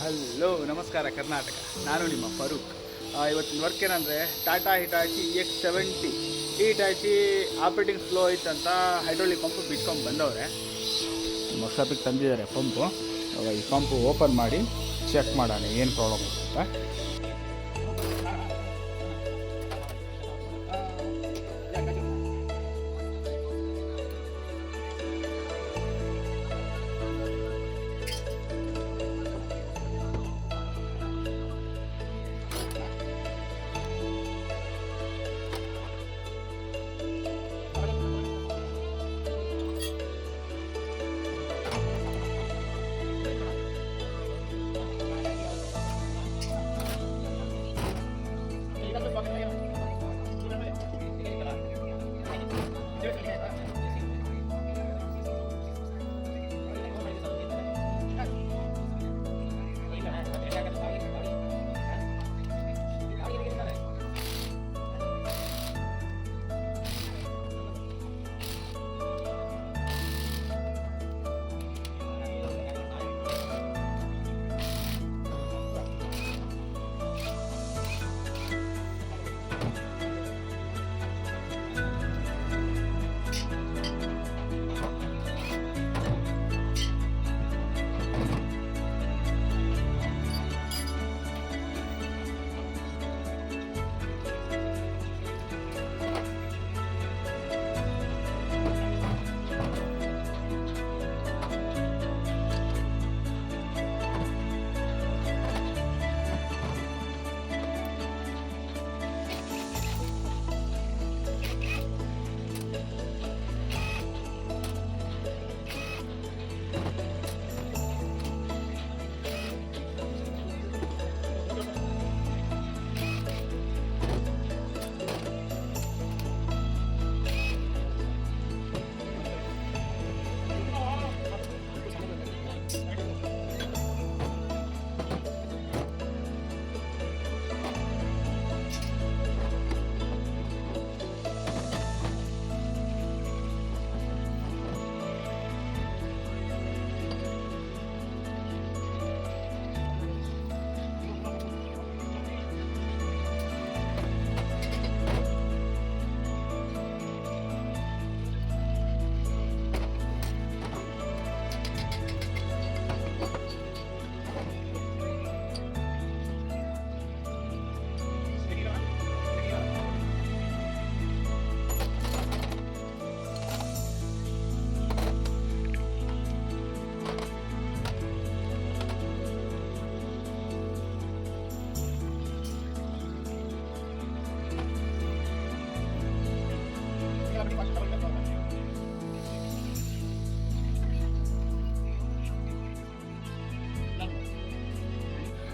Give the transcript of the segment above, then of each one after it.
Hello ನಮಸ್ಕಾರ ಕರ್ನಾಟಕ, ನಾನು ನಿಮ್ಮ ಫರೂಕ್. ಇವತ್ತಿನ ವರ್ಕ್ ಏನಂದರೆ ಟಾಟಾ ಹಿಟಾಚಿ X70 ಈ ಹಿಟಾಚಿ ಆಪ್ರೇಟಿಂಗ್ ಸ್ಲೋ ಇತ್ತಂತ ಹೈಡ್ರಾಲಿಕ್ ಪಂಪು ಬಿಟ್ಕೊಂಡು ಬಂದವ್ರೆ. ವರ್ಕ್ಶಾಪಿಗೆ ತಂದಿದ್ದಾರೆ ಪಂಪು. ಈ ಪಂಪು ಓಪನ್ ಮಾಡಿ ಚೆಕ್ ಮಾಡೋಣ ಏನು ಪ್ರಾಬ್ಲಮ್ ಅಂತ.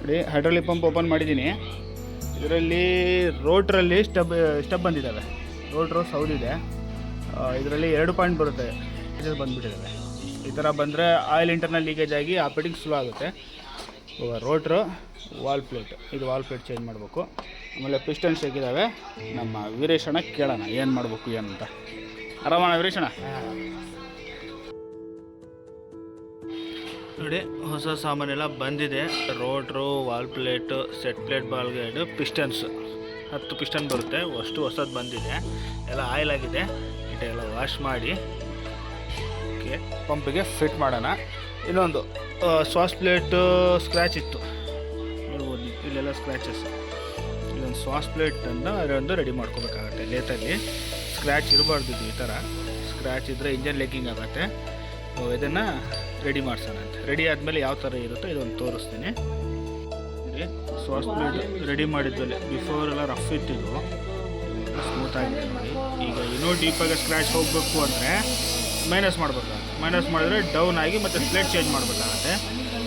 ನೋಡಿ, ಹೈಡ್ರಾಲಿಕ್ ಪಂಪ್ ಓಪನ್ ಮಾಡಿದ್ದೀನಿ. ಇದರಲ್ಲಿ ರೋಟ್ರಲ್ಲಿ ಸ್ಟೆಪ್ ಬಂದಿದ್ದಾವೆ. ರೋಟ್ರು ಸೌದಿದೆ. ಇದರಲ್ಲಿ 2 ಪಾಯಿಂಟ್ ಬರುತ್ತೆ, ಬಂದುಬಿಟ್ಟಿದ್ದಾವೆ. ಈ ಥರ ಬಂದರೆ ಆಯಿಲ್ ಇಂಟರ್ನಲ್ ಲೀಕೇಜ್ ಆಗಿ ಆಪ್ರೇಟಿಂಗ್ ಸ್ಲೋ ಆಗುತ್ತೆ. ರೋಟ್ರು ವಾಲ್ ಪ್ಲೇಟ್, ಇದು ವಾಲ್ ಪ್ಲೇಟ್ ಚೇಂಜ್ ಮಾಡಬೇಕು. ಆಮೇಲೆ ಪಿಸ್ಟನ್ಸ್ ಹೇಗಿದ್ದಾವೆ, ನಮ್ಮ ವೀರೇಶಣ್ಣ ಕೇಳೋಣ ಏನು ಮಾಡಬೇಕು ಏನಂತ. ಆರಾಮಣ್ಣ ವೀರೇಶಣ್ಣ? ನೋಡಿ, ಹೊಸ ಸಾಮಾನೆಲ್ಲ ಬಂದಿದೆ. Rotor, valve plate, set plate, ball guide, pistons 10 piston ಬರುತ್ತೆ. ಅಷ್ಟು ಹೊಸದು ಬಂದಿದೆ. ಎಲ್ಲ ಆಯಿಲ್ ಆಗಿದೆ. ಇದೆಲ್ಲ ವಾಶ್ ಮಾಡಿ ಓಕೆ ಪಂಪಿಗೆ ಫಿಟ್ ಮಾಡೋಣ. ಇನ್ನೊಂದು ಸಾಸ್ ಪ್ಲೇಟು ಸ್ಕ್ರ್ಯಾಚ್ ಇತ್ತು, ನೋಡ್ಬೋದು ಇಲ್ಲೆಲ್ಲ ಸ್ಕ್ರ್ಯಾಚಸ್. ಇಲ್ಲೊಂದು ಸಾಸ್ ಪ್ಲೇಟನ್ನು ಅದೊಂದು ರೆಡಿ ಮಾಡ್ಕೋಬೇಕಾಗತ್ತೆ. ಲೇತಲ್ಲಿ ಸ್ಕ್ರ್ಯಾಚ್ ಇರಬಾರ್ದು. ಈ ಥರ ಸ್ಕ್ರ್ಯಾಚ್ ಇದ್ದರೆ ಇಂಜನ್ ಲೇಕಿಂಗ್ ಆಗುತ್ತೆ. ಇದನ್ನು ರೆಡಿ ಮಾಡ್ಸೋಣ ಅಂತ. ರೆಡಿ ಆದಮೇಲೆ ಯಾವ ಥರ ಇರುತ್ತೋ ಇದೊಂದು ತೋರಿಸ್ತೀನಿ. ನೋಡಿ, ಸಾಸ್ ಪ್ಲೇಟ್ ರೆಡಿ ಮಾಡಿದ್ಮೇಲೆ ಬಿಫೋರ್ ಎಲ್ಲ ರಫ್ ಇತ್ತಿದ್ದು ಸ್ಮೂತ್ ಆಗಿದೆ. ನೋಡಿ, ಈಗ ಇನ್ನೂ ಡೀಪಾಗಿ ಸ್ಕ್ರ್ಯಾಚ್ ಹೋಗಬೇಕು ಅಂದರೆ ಮೈನಸ್ ಮಾಡಬೇಕಾಗುತ್ತೆ. ಮೈನಸ್ ಮಾಡಿದ್ರೆ ಡೌನ್ ಆಗಿ ಮತ್ತು ಪ್ಲೇಟ್ ಚೇಂಜ್ ಮಾಡಬೇಕಾಗತ್ತೆ.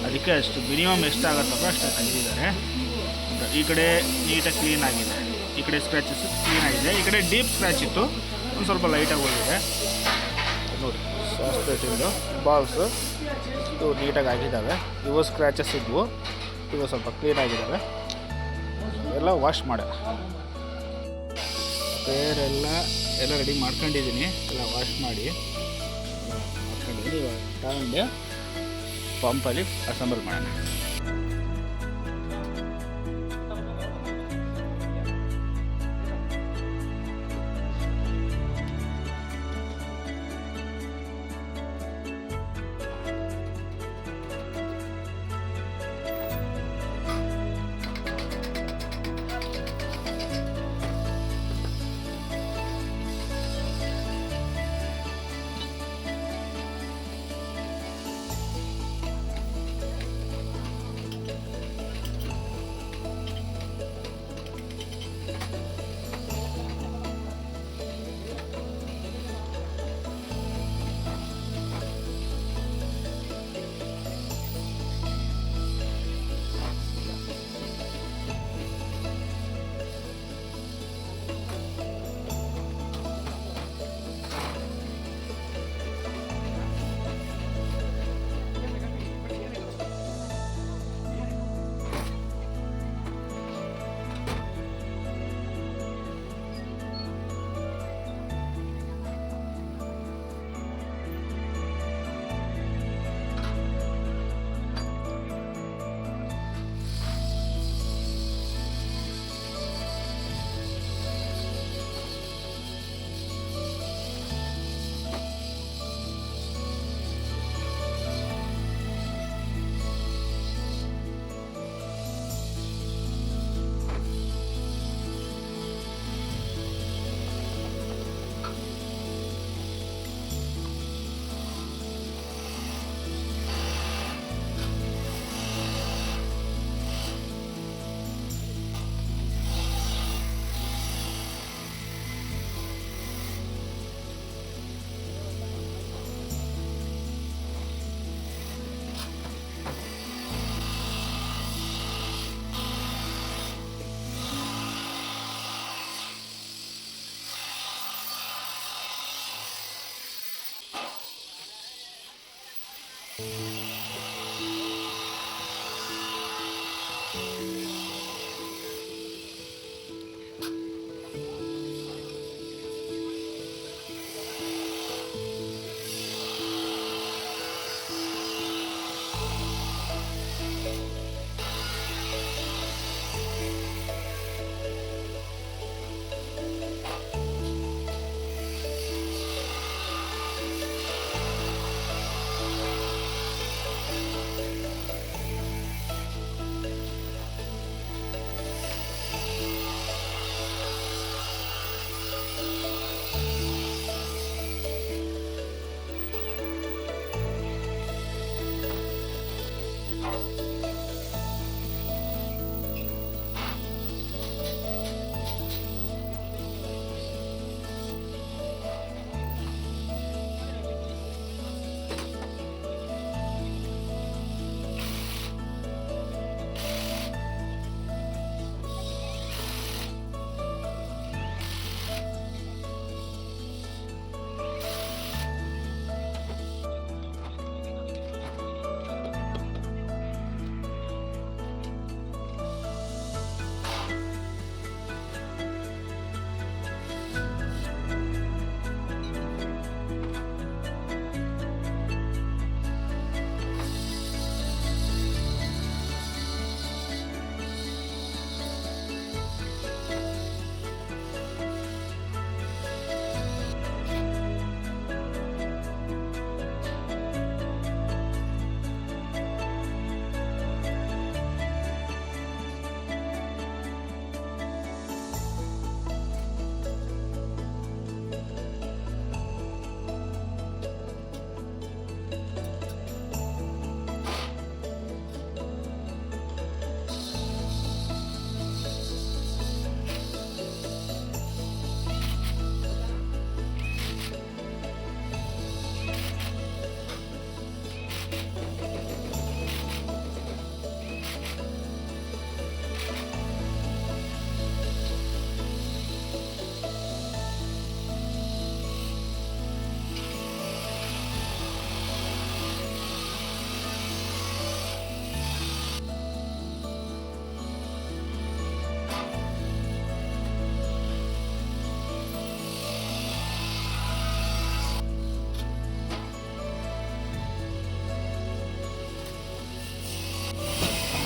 ಅದಕ್ಕೆ ಅಷ್ಟು ಮಿನಿಮಮ್ ಎಷ್ಟಾಗತ್ತಪ್ಪ ಅಷ್ಟು ತೆಗೆದಿದ್ದಾರೆ. ಈ ಕಡೆ ನೀಟಾಗಿ ಕ್ಲೀನ್ ಆಗಿದೆ. ಈ ಕಡೆ ಸ್ಕ್ರ್ಯಾಚಸ್ ಕ್ಲೀನ್ ಆಗಿದೆ. ಈ ಕಡೆ ಡೀಪ್ ಸ್ಕ್ರ್ಯಾಚ್ ಇತ್ತು, ಒಂದು ಸ್ವಲ್ಪ ಲೈಟಾಗಿ ಹೋಗಿದೆ. ನೋಡಿ, ಸಾಸ್ ಪ್ಲೇಟಿಂದು ಬಾಲ್ಸು ಇವು ನೀಟಾಗಿ ಆಗಿದ್ದಾವೆ. ಇವು ಸ್ಕ್ರ್ಯಾಚಸ್ ಇದ್ವು, ಇವು ಸ್ವಲ್ಪ ಕ್ಲೀನ್ ಆಗಿದ್ದಾವೆ. ಎಲ್ಲ ವಾಶ್ ಮಾಡೋಣ. ಬೇರೆಲ್ಲ ರೆಡಿ ಮಾಡ್ಕೊಂಡಿದ್ದೀನಿ. ಎಲ್ಲ ವಾಶ್ ಮಾಡಿ ಮಾಡ್ಕೊಂಡಿದ್ದೀನಿ. ಇವಾಗ ತಗೊಂಡು ಪಂಪಲ್ಲಿ ಅಸೆಂಬಲ್ ಮಾಡೋಣ.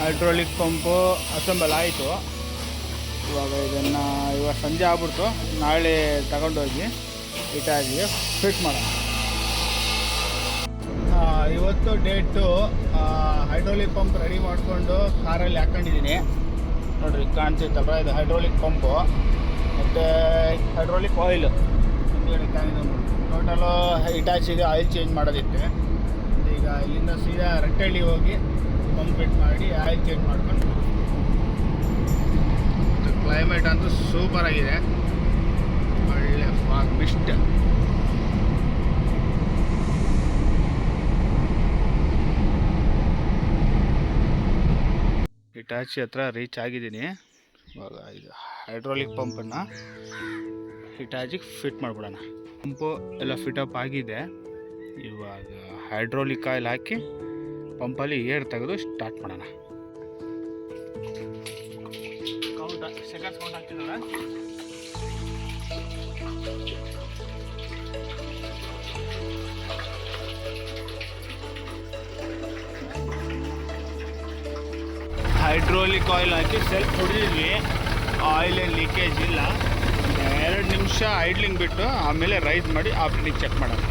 ಹೈಡ್ರಾಲಿಕ್ ಪಂಪು ಅಸೆಂಬಲ್ ಆಯಿತು. ಇವಾಗ ಸಂಜೆ ಆಗ್ಬಿಡ್ತು. ನಾಳೆ ತಗೊಂಡೋಗಿ ಹಿಟಾಚಿಗೆ ಫಿಟ್ ಮಾಡೋಣ. ಇವತ್ತು ಡೇಟು ಹೈಡ್ರಾಲಿಕ್ ಪಂಪ್ ರೆಡಿ ಮಾಡಿಕೊಂಡು ಕಾರಲ್ಲಿ ಹಾಕ್ಕೊಂಡಿದ್ದೀನಿ. ನೋಡಿರಿ ಕಾಣ್ತಿತ್ತಲ್ಲ, ಇದು ಹೈಡ್ರಾಲಿಕ್ ಪಂಪು ಮತ್ತು ಹೈಡ್ರಾಲಿಕ್ ಆಯಿಲ್ ಟೋಟಲು ಹಿಟಾಚಿಗೆ ಆಯಿಲ್ ಚೇಂಜ್ ಮಾಡೋದಿತ್ತು. ಈಗ ಇಲ್ಲಿಂದ ಸೀದಾ ರೆಟ್ಟಳ್ಳಿ ಹೋಗಿ ಪಂಪ್ ಫಿಟ್ ಮಾಡಿ ಆಯಿಲ್ ಚೇಂಜ್ ಮಾಡ್ಕೊಂಡು. ಕ್ಲೈಮೇಟ್ ಅಂತೂ ಸೂಪರ್ ಆಗಿದೆ, ಒಳ್ಳೆ ಫಾಗ್ ಮಿಸ್ಟ್. ಹಿಟಾಚಿ ಹತ್ರ ರೀಚ್ ಆಗಿದ್ದೀನಿ. ಇವಾಗ ಇದು ಹೈಡ್ರಾಲಿಕ್ ಪಂಪನ್ನು ಹಿಟಾಚಿಗೆ ಫಿಟ್ ಮಾಡಿಬಿಡೋಣ. ಪಂಪು ಎಲ್ಲ ಫಿಟಪ್ ಆಗಿದೆ. ಇವಾಗ ಹೈಡ್ರಾಲಿಕ್ ಆಯಿಲ್ ಹಾಕಿ ಪಂಪಲ್ಲಿ ಏರ್ ತೆಗೆದು ಸ್ಟಾರ್ಟ್ ಮಾಡೋಣ. ಸೆಕೆಂಡ್ಸ್ ಕೌಂಟ್ ಆಗ್ತಿದ್ದಲ್ಲ. ಹೈಡ್ರಾಲಿಕ್ ಆಯಿಲ್ ಹಾಕಿ ಸೆಲ್ಫ್ ಹೊಡೆದಿದ್ವಿ. ಆಯಿಲ್ ಏನು ಲೀಕೇಜ್ ಇಲ್ಲ. 2 ನಿಮಿಷ ಐಡ್ಲಿಂಗ್ ಬಿಟ್ಟು ಆಮೇಲೆ ರೈಸ್ ಮಾಡಿ ಆಫ್ಟರ್ನಿಗೆ ಚೆಕ್ ಮಾಡೋಣ.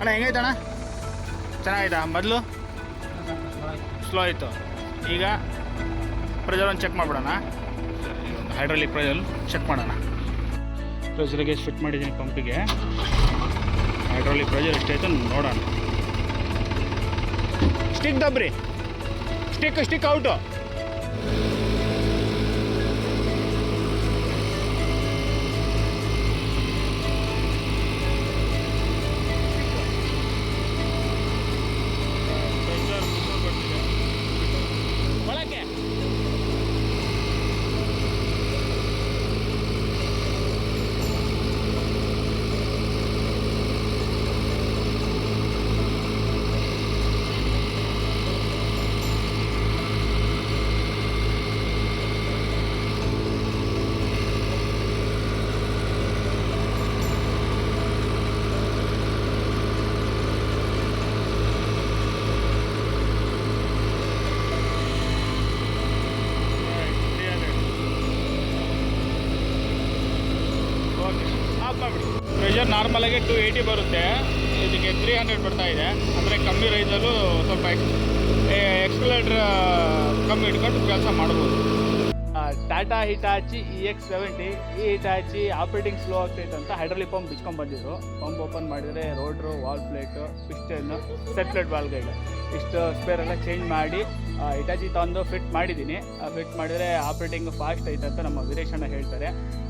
ಅಣ್ಣ ಹೆಂಗೈತೆ ಅಣ್ಣ? ಚೆನ್ನಾಗೈತಾ? ಮೊದಲು ಸ್ಲೋ ಆಯಿತು, ಈಗ ಪ್ರೆಷರ್ ಒಂದು ಚೆಕ್ ಮಾಡಿಬಿಡೋಣ. ಈಗ ಒಂದು ಹೈಡ್ರಾಲಿಕ್ ಪ್ರೆಷರ್ ಚೆಕ್ ಮಾಡೋಣ. ಪ್ರೆಷರ್ ಗೇಜ್ ಫಿಟ್ ಮಾಡಿದ್ದೀನಿ ಪಂಪಿಗೆ. ಹೈಡ್ರಾಲಿಕ್ ಪ್ರೆಷರ್ ಎಷ್ಟಾಯ್ತು ನೋಡೋಣ. ಸ್ಟಿಕ್ ದಬ್ರಿ, ಸ್ಟಿಕ್ ಔಟು. ಒಳಗೆ ಪ್ರೆಷರ್ ನಾರ್ಮಲಾಗಿ 280 ಬರುತ್ತೆ, ಇದಕ್ಕೆ 300 ಬರ್ತಾ ಇದೆ. ಅಂದರೆ ಕಮ್ಮಿ ರೈಸಲ್ಲೂ ಸ್ವಲ್ಪ ಎಕ್ಸ್ಕಲೇಟರ್ ಕಮ್ಮಿ ಇಟ್ಕೊಂಡು ಕೆಲಸ ಮಾಡ್ಬೋದು. ಟಾಟಾ ಹಿಟಾಚಿ EX70 ಈ ಹಿಟಾಚಿ ಆಪ್ರೇಟಿಂಗ್ ಸ್ಲೋ ಆಗ್ತೈತೆ ಅಂತ ಹೈಡ್ರಾಲಿಕ್ ಪಂಪ್ ಬಿಚ್ಕೊಂಡು ಬಂದಿದ್ರು. ಪಂಪ್ ಓಪನ್ ಮಾಡಿದರೆ ರೋಟ್ರು, ವಾಲ್ ಪ್ಲೇಟು, ಪಿಸ್ಟನ್, ಸೆಟ್ಪ್ಲೇಟ್ ಬಾಲ್ಗೈಡ್ ಇಷ್ಟು ಸ್ಪೇರೆಲ್ಲ ಚೇಂಜ್ ಮಾಡಿ ಹಿಟಾಚಿ ತಂದು ಫಿಟ್ ಮಾಡಿದ್ದೀನಿ. ಫಿಟ್ ಮಾಡಿದರೆ ಆಪ್ರೇಟಿಂಗ್ ಫಾಸ್ಟ್ ಐತೆ ಅಂತ ನಮ್ಮ ವೀರೇಶಣ್ಣ ಹೇಳ್ತಾರೆ.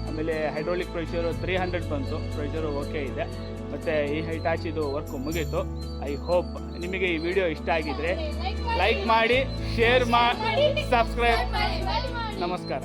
ಆಮೇಲೆ ಹೈಡ್ರಾಲಿಕ್ ಪ್ರೆಷರು 300 ಬಂತು, ಪ್ರೆಷರು ಓಕೆ ಇದೆ. ಮತ್ತು ಈ ಹಿಟಾಚಿದು ವರ್ಕು ಮುಗೀತು. ಐ ಹೋಪ್ ನಿಮಗೆ ಈ ವಿಡಿಯೋ ಇಷ್ಟ ಆಗಿದ್ರೆ ಲೈಕ್ ಮಾಡಿ, ಶೇರ್ ಮಾಡಿ, ಸಬ್ಸ್ಕ್ರೈಬ್. ನಮಸ್ಕಾರ.